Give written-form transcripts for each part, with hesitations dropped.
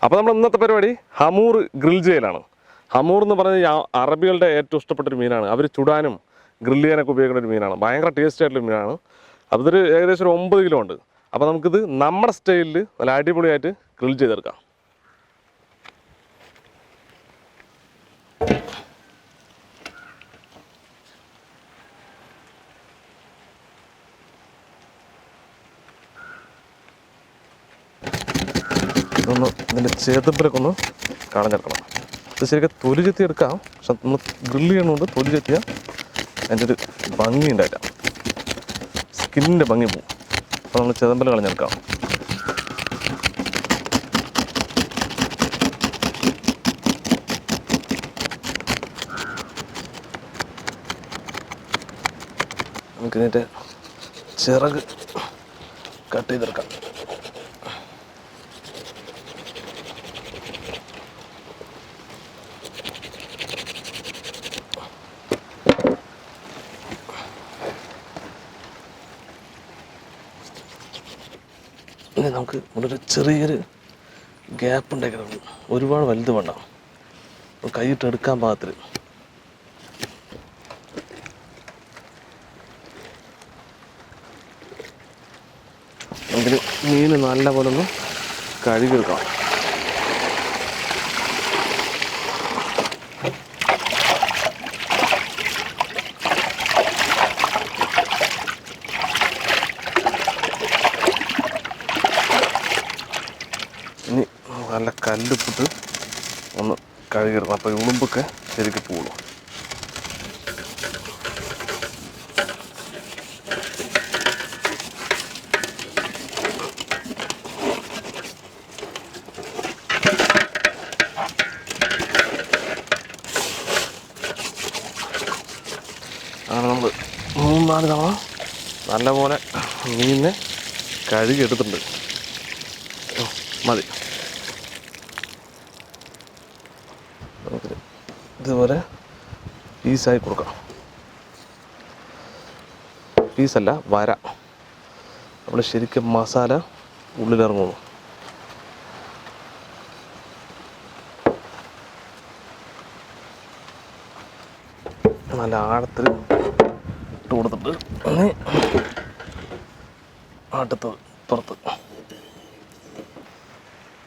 അപ്പോൾ നമ്മൾ ഇന്നത്തെ പരിപാടി ഹമൂർ ഗ്രിൽ ചെയ്യലാണ്. ഹമൂർ എന്ന് പറഞ്ഞാൽ അറബികളുടെ ഏറ്റവും ഇഷ്ടപ്പെട്ടൊരു മീനാണ്. അവർ ചുടാനും ഗ്രില്ല് ചെയ്യാനൊക്കെ ഉപയോഗിക്കുന്ന ഒരു മീനാണ്. ഭയങ്കര ടേസ്റ്റ് ആയിട്ടുള്ള മീനാണ്. അപ്പോൾ ഇതൊരു ഏകദേശം ഒരു 9 കിലോ ഉണ്ട്. അപ്പോൾ നമുക്കിത് നമ്മുടെ സ്റ്റൈലിൽ നല്ല അടിപൊളിയായിട്ട് ഗ്രിൽ ചെയ്തെടുക്കാം. ഇതൊന്ന് ഇതിൻ്റെ ചേതമ്പിലൊക്കെ ഒന്ന് കളഞ്ഞെടുക്കണം. ഇത് ശരിക്കും തൊലി ചെത്തി എടുക്കാം, പക്ഷെ നമ്മൾ ഗ്രില്ല് ചെയ്യണോണ്ട് തൊലി ചെത്തിയാൽ അതിൻ്റെ ഒരു ഭംഗി ഉണ്ടായില്ല, സ്കിന്നിൻ്റെ ഭംഗി പോവും. അപ്പോൾ നമ്മൾ ചേതമ്പിൽ കളഞ്ഞെടുക്കാം. നമുക്കിതിൻ്റെ ചിറക് കട്ട് ചെയ്തെടുക്കാം. ഇനി നമുക്ക് ഇവിടെ ഒരു ചെറിയൊരു ഗ്യാപ്പ് ഉണ്ടാക്കിയിട്ടുണ്ട്. ഒരുപാട് വലുത് വേണ്ട, കൈയിട്ട് എടുക്കാൻ പാകത്തിൽ. നമുക്കിത് മീൻ നല്ല പോലെ ഒന്ന് കഴുകിയെടുക്കാം. ഇനി നല്ല കല്ലുപ്പിട്ട് ഒന്ന് കഴുകിയിടണം, അപ്പോൾ ഉളുമ്പൊക്കെ ശരിക്കും പോകുള്ളൂ. അങ്ങനെ നമ്മൾ 3-4 തവണ നല്ലപോലെ മീനിനെ കഴുകിയെടുത്തിട്ടുണ്ട്. മതി. ഇതുപോലെ പീസായി കൊടുക്കാം. പീസല്ല, വര. നമ്മൾ ശരിക്കും മസാല ഉള്ളിലിറങ്ങുന്നു. നല്ല ആഴത്തിൽ ഇട്ട് കൊടുത്തിട്ട് അടുത്തത് പുറത്ത്.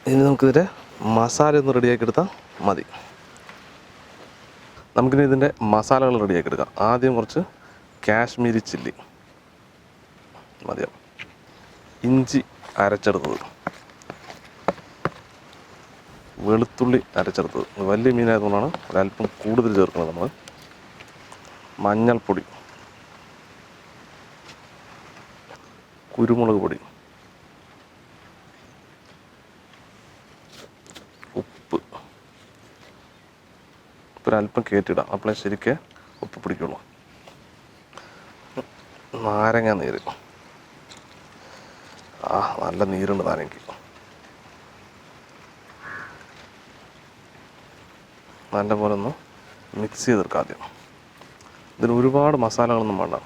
ഇനി നമുക്കിതിൻ്റെ മസാല ഒന്ന് റെഡിയാക്കി എടുത്താൽ മതി. നമുക്കിനി ഇതിൻ്റെ മസാലകൾ റെഡിയാക്കി എടുക്കാം. ആദ്യം കുറച്ച് കാശ്മീരി ചില്ലി മതിയാവും. ഇഞ്ചി അരച്ചെടുത്തത്, വെളുത്തുള്ളി അരച്ചെടുത്തത്. വലിയ മീനായതുകൊണ്ടാണ് ഒരല്പം കൂടുതൽ ചേർക്കുന്നത് നമ്മൾ. മഞ്ഞൾപ്പൊടി, കുരുമുളക് പൊടി, ഉപ്പ്. ഒരല്പം കയറ്റിയിടാം, അപ്പോഴേ ശരിക്കും ഉപ്പ് പിടിക്കുള്ളൂ. നാരങ്ങ നീര്. നല്ല നീരുണ്ട് നാരങ്ങയ്ക്ക്. നല്ലപോലെ ഒന്ന് മിക്സ് ചെയ്തെടുക്കാം ആദ്യം. ഇതിന് ഒരുപാട് മസാലകളൊന്നും വേണ്ട.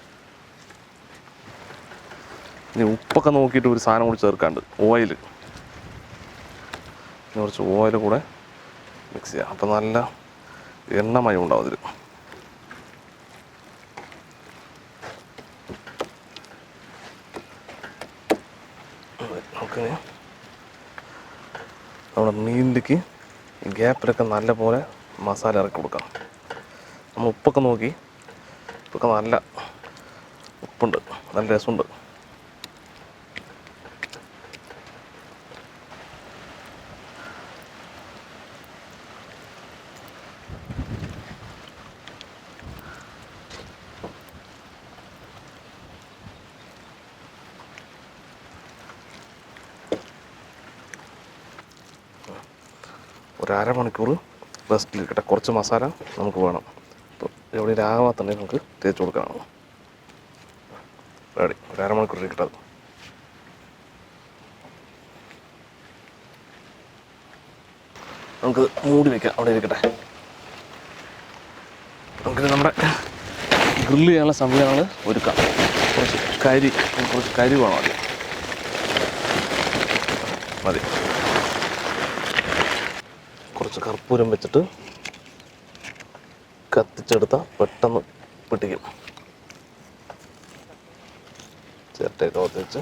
ഇനി ഉപ്പൊക്കെ നോക്കിയിട്ട് ഒരു സാധനം കൂടി ചേർക്കാണ്ട്, ഓയിൽ. കുറച്ച് ഓയിൽ കൂടെ മിക്സ് ചെയ്യാം, അപ്പോൾ നല്ല എണ്ണമയം ഉണ്ടാവും ഇതിൽ. നമുക്ക് നമ്മുടെ മീനിലേക്ക് ഗ്യാപ്പിലൊക്കെ നല്ല പോലെ മസാല ഇറക്കി കൊടുക്കാം. നമ്മൾ ഉപ്പൊക്കെ നോക്കി, ഉപ്പൊക്കെ നല്ല ഉപ്പുണ്ട്, നല്ല രസമുണ്ട്. ഒരു അരമണിക്കൂർ റെസ്റ്റിലിരിക്കട്ടെ. കുറച്ച് മസാല നമുക്ക് വേണം. അപ്പോൾ എവിടെ രാവാത്തുണ്ടെങ്കിൽ നമുക്ക് തേച്ച് കൊടുക്കണം. റെഡി. ഒരു അരമണിക്കൂർ ഇരിക്കട്ടെ. നമുക്ക് മൂടി വയ്ക്കാം, അവിടെ ഇരിക്കട്ടെ. നമുക്കിത് നമ്മുടെ ഗ്രില്ല് ചെയ്യാനുള്ള സംവിധാനങ്ങൾ ഒരുക്കാം. കുറച്ച് കരി വേണം ആദ്യം. മതി. കുറച്ച് കർപ്പൂരം വെച്ചിട്ട് കത്തിച്ചെടുത്താൽ പെട്ടെന്ന് പിടിക്കും. ചിരട്ടയൊക്കെ വെച്ച്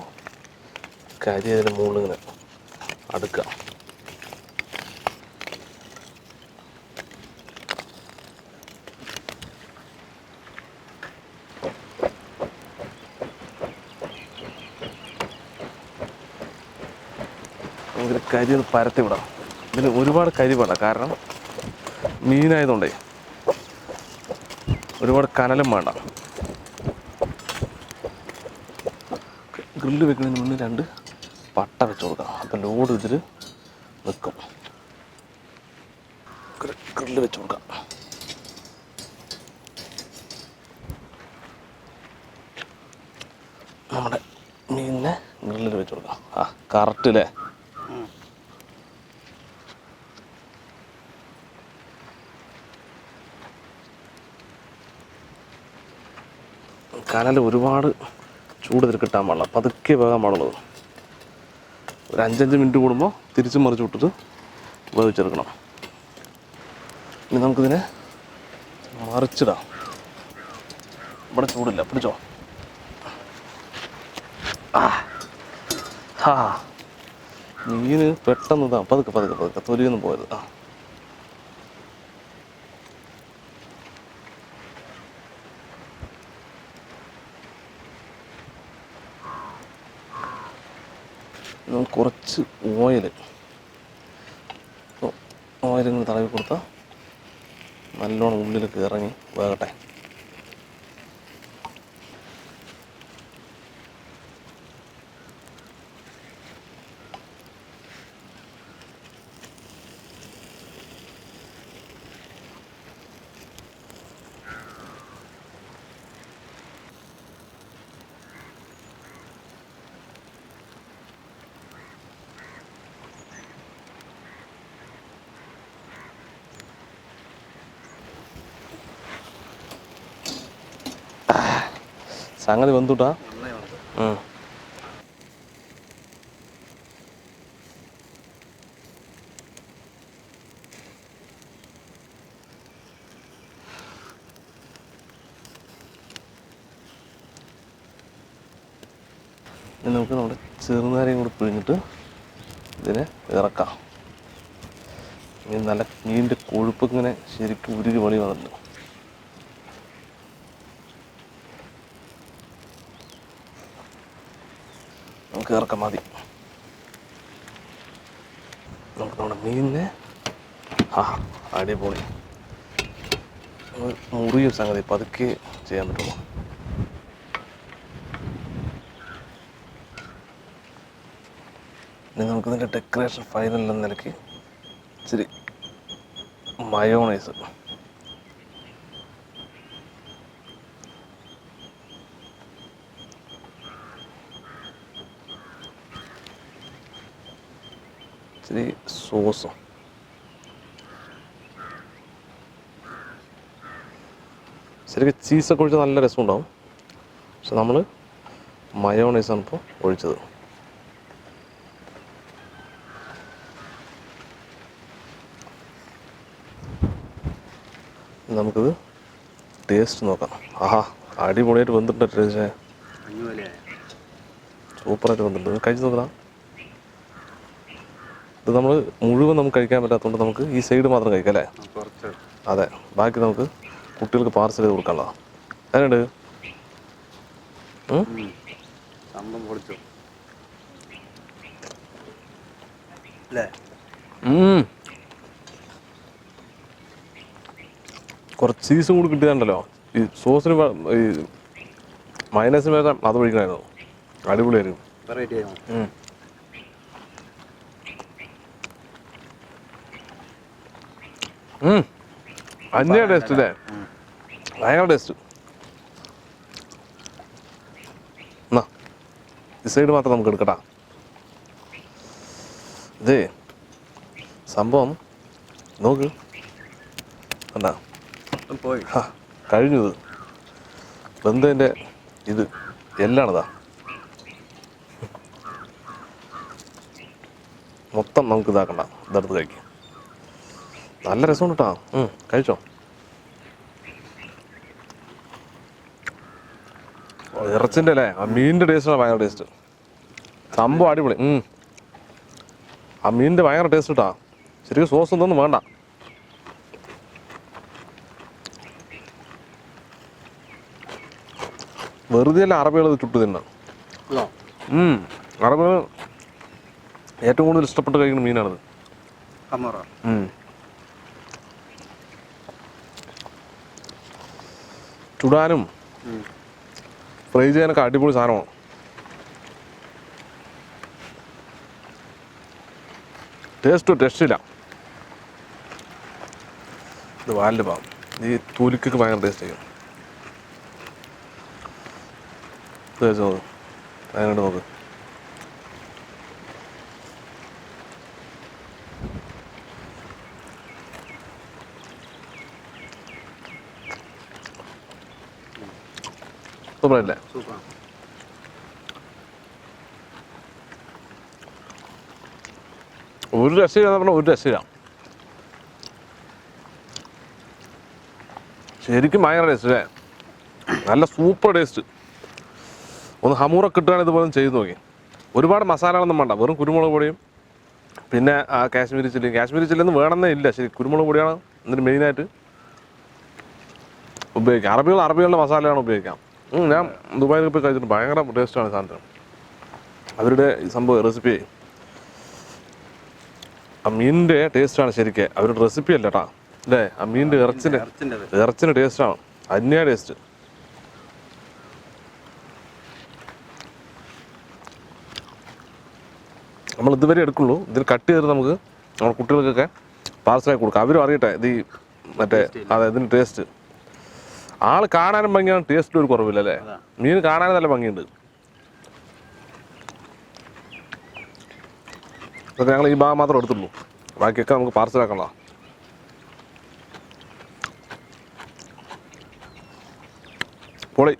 കരി അതിന് മുകളിൽ ഇങ്ങനെ അടുക്കുക. ഇതിൽ കരി ഒന്ന് പരത്തി വിടാം. ഇതിന് ഒരുപാട് കരി വേണ്ട, കാരണം മീനായതുകൊണ്ടേ ഒരുപാട് കനലും വേണ്ട. ഗ്രില്ല് വെക്കുന്നതിന് മുന്നേ 2 പട്ട വെച്ച് കൊടുക്കാം. അപ്പം ലോഡ് ഇതിൽ നിൽക്കും. ഗ്രില്ല് വെച്ച് കൊടുക്കാം. നമ്മുടെ മീനിനെ ഗ്രില്ലിൽ വെച്ച് കൊടുക്കാം. ആ കറക്റ്റ് അല്ലേ? കനൽ ഒരുപാട് ചൂട് ഇതിൽ കിട്ടാൻ പാടില്ല, പതുക്കെ വേകാൻ പാടുള്ളത്. ഒരു 5-5 മിനിറ്റ് കൂടുമ്പോൾ തിരിച്ചും മറിച്ച് വിട്ടിട്ട് വേവിച്ചെടുക്കണം. ഇനി നമുക്കിതിനെ മറിച്ചിടാം. ഇവിടെ ചൂടില്ല, പിടിച്ചോ. ആ മീന് പെട്ടെന്ന് ഇതാ, പതുക്കെ പതുക്കെ പതുക്കെ, തൊലിയൊന്നും പോയത്. ആ കുറച്ച് ഓയിലിങ്ങനെ തടവി കൊടുത്താൽ നല്ലോണം ഉള്ളിലേക്ക് ഇറങ്ങി വേകട്ടെ. സംഗതി വെന്തുട്ടാ. നമുക്ക് നമ്മുടെ ചെറുനാരയും കൂടി പിഴിഞ്ഞിട്ട് ഇതിനെ ഇറക്കാം. നല്ല മീനിൻ്റെ കൊഴുപ്പ് ഇങ്ങനെ ശരിക്കും ഉരുകി വെളി വന്നിട്ടുണ്ട്. നമുക്ക് ഇറക്കാം, മതി. നമുക്ക് നമ്മുടെ മീനിനെ അടിപൊളി മുറിയും സംഗതി പതുക്കെ ചെയ്യാൻ പറ്റുള്ളൂ. ഇനി നമുക്കിതിൻ്റെ ഡെക്കറേഷൻ ഫൈനൽ എന്ന നിലയ്ക്ക് ഇച്ചിരി മയോണൈസ്. ഇച്ചിരി സോസും. ശരിക്കും ചീസൊക്കെ ഒഴിച്ചാൽ നല്ല രസമുണ്ടാവും, പക്ഷെ നമ്മൾ മയോണൈസാണ് ഇപ്പോൾ ഒഴിച്ചത്. നമുക്കിത് ടേസ്റ്റ് നോക്കാം. അടിപൊളിയായിട്ട് വന്നിട്ടുണ്ട്. ടേസ്റ്റ് സൂപ്പറായിട്ട് വന്നിട്ടുണ്ട്. കഴിച്ച് നോക്കാം. ഇത് നമ്മൾ മുഴുവൻ നമുക്ക് കഴിക്കാൻ പറ്റാത്തതുകൊണ്ട് നമുക്ക് ഈ സൈഡ് മാത്രം കഴിക്കാം അല്ലേ? അതെ, ബാക്കി നമുക്ക് കുട്ടികൾക്ക് പാർസൽ ചെയ്ത് കൊടുക്കാനുള്ളതാണ്. അതിനുണ്ട് കുറച്ച് ചീസും കൂടി കിട്ടിയാണ്ടല്ലോ. ഈ സോസിന് ഈ മൈനസിന് വേറെ അത് ഒഴിക്കണമായിരുന്നു. അടിപൊളിയായിരുന്നു. അന്യ ടേസ്റ്റ് അല്ലേ? ഭയങ്കര ടേസ്റ്റ്. എന്നാ ഈ സൈഡ് മാത്രം നമുക്ക് എടുക്കട്ടാ. ഇതേ സംഭവം നോക്ക്, എന്നാ കഴിഞ്ഞു. ഇത് ബന്ധുവിൻ്റെ ഇത് എല്ലാണിതാ. മൊത്തം നമുക്ക് ഇതാക്കണ്ട, ഇതെടുത്ത് കഴിക്കും. നല്ല രസമുണ്ട് കേട്ടോ. കഴിച്ചോ. ഇറച്ചിൻ്റെ അല്ലേ, ആ മീനിൻ്റെ ടേസ്റ്റാണ് ഭയങ്കര ടേസ്റ്റ്. സംഭവം അടിപൊളി. ആ മീനിൻ്റെ ഭയങ്കര ടേസ്റ്റ് കിട്ടാ. ശരിക്കും സോസ് ഒന്നും വേണ്ട. വെറുതെ അല്ല അറബികൾ ചുട്ട് തിന്നാം. അറബികൾ ഏറ്റവും കൂടുതൽ ഇഷ്ടപ്പെട്ട് കഴിക്കുന്ന മീനാണിത്. ചുടാനും ഫ്രൈ ചെയ്യാനൊക്കെ അടിപൊളി സാധനമാണ്. ടേസ്റ്റില്ല. ഇത് വാലിൻ്റെ ഭാഗം ഈ തൂലിക്കൊക്കെ ഭയങ്കര ടേസ്റ്റ് ചെയ്യും. നോക്ക്, അതിനോട് നോക്ക്. സൂപ്പറല്ലേ? ഒരു രക്ഷയില്ല പറഞ്ഞാൽ ഒരു രക്ഷയില്ല. ശരിക്കും ഭയങ്കര ടേസ്റ്റ് അല്ലേ, നല്ല സൂപ്പർ ടേസ്റ്റ്. ഒന്ന് ഹമൂറൊക്കെ കിട്ടുകയാണെങ്കിൽ ഇതുപോലെ ചെയ്ത് നോക്കി. ഒരുപാട് മസാലകളൊന്നും വേണ്ട, വെറും കുരുമുളക് പൊടിയും പിന്നെ കാശ്മീരി ചില്ലിയൊന്നും വേണമെന്നേ ഇല്ല. ശരി, കുരുമുളക് പൊടിയാണ് എന്നിട്ട് മെയിനായിട്ട് ഉപയോഗിക്കാം. അറബികളുടെ മസാലയാണ് ഉപയോഗിക്കാം. ഞാൻ ദുബായിൽ പോയി കഴിച്ചിട്ട് ഭയങ്കര ടേസ്റ്റാണ് സാധനം. അവരുടെ ഈ സംഭവം റെസിപ്പി, ആ മീനിൻ്റെ ടേസ്റ്റാണ് ശരിക്കും. അവരുടെ റെസിപ്പി അല്ല കേട്ടാ അല്ലേ. ആ മീനിൻ്റെ ഇറച്ചിൻ്റെ ടേസ്റ്റാണ്, അന്യ ടേസ്റ്റ്. നമ്മൾ ഇതുവരെ എടുക്കുള്ളൂ. ഇതിൽ കട്ട് ചെയ്തിട്ട് നമുക്ക് നമ്മുടെ കുട്ടികൾക്കൊക്കെ പാർസലായി കൊടുക്കാം. അവരും അറിയട്ടെ ഇത് അതെ ഇതിൻ്റെ ടേസ്റ്റ്. ആൾ കാണാനും ഭംഗിയാണ്, ടേസ്റ്റിലും ഒരു കുറവില്ല അല്ലേ. മീൻ കാണാനും നല്ല ഭംഗിയുണ്ട്. അതൊക്കെ ഞങ്ങൾ ഈ ഭാഗം മാത്രം എടുത്തുള്ളൂ, ബാക്കിയൊക്കെ നമുക്ക് പാർസലാക്കണോ. പൊളി.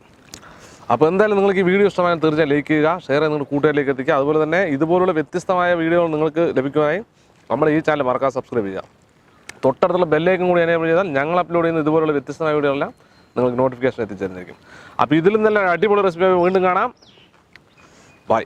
അപ്പോൾ എന്തായാലും നിങ്ങൾക്ക് ഈ വീഡിയോ ഇഷ്ടമായ തീർച്ചയായും ലൈക്ക് ചെയ്യുക, ഷെയർ ചെയ്ത് നിങ്ങളുടെ കൂട്ടുകാരിലേക്ക് എത്തിക്കുക. അതുപോലെ തന്നെ ഇതുപോലുള്ള വ്യത്യസ്തമായ വീഡിയോകൾ നിങ്ങൾക്ക് ലഭിക്കുവാനായി നമ്മുടെ ഈ ചാനൽ മറക്കാതെ സബ്സ്ക്രൈബ് ചെയ്യുക. തൊട്ടടുത്തുള്ള ബെല്ലൈക്കൻ കൂടി എനേബിൾ ചെയ്താൽ ഞങ്ങൾ അപ്ലോഡ് ചെയ്യുന്ന ഇതുപോലുള്ള വ്യത്യസ്തമായ വീഡിയോകളെല്ലാം നിങ്ങൾക്ക് നോട്ടിഫിക്കേഷൻ എത്തിച്ചേർന്നിരിക്കും. അപ്പോൾ ഇതിലും നല്ല അടിപൊളി റെസിപ്പി വീണ്ടും കാണാം. ബൈ.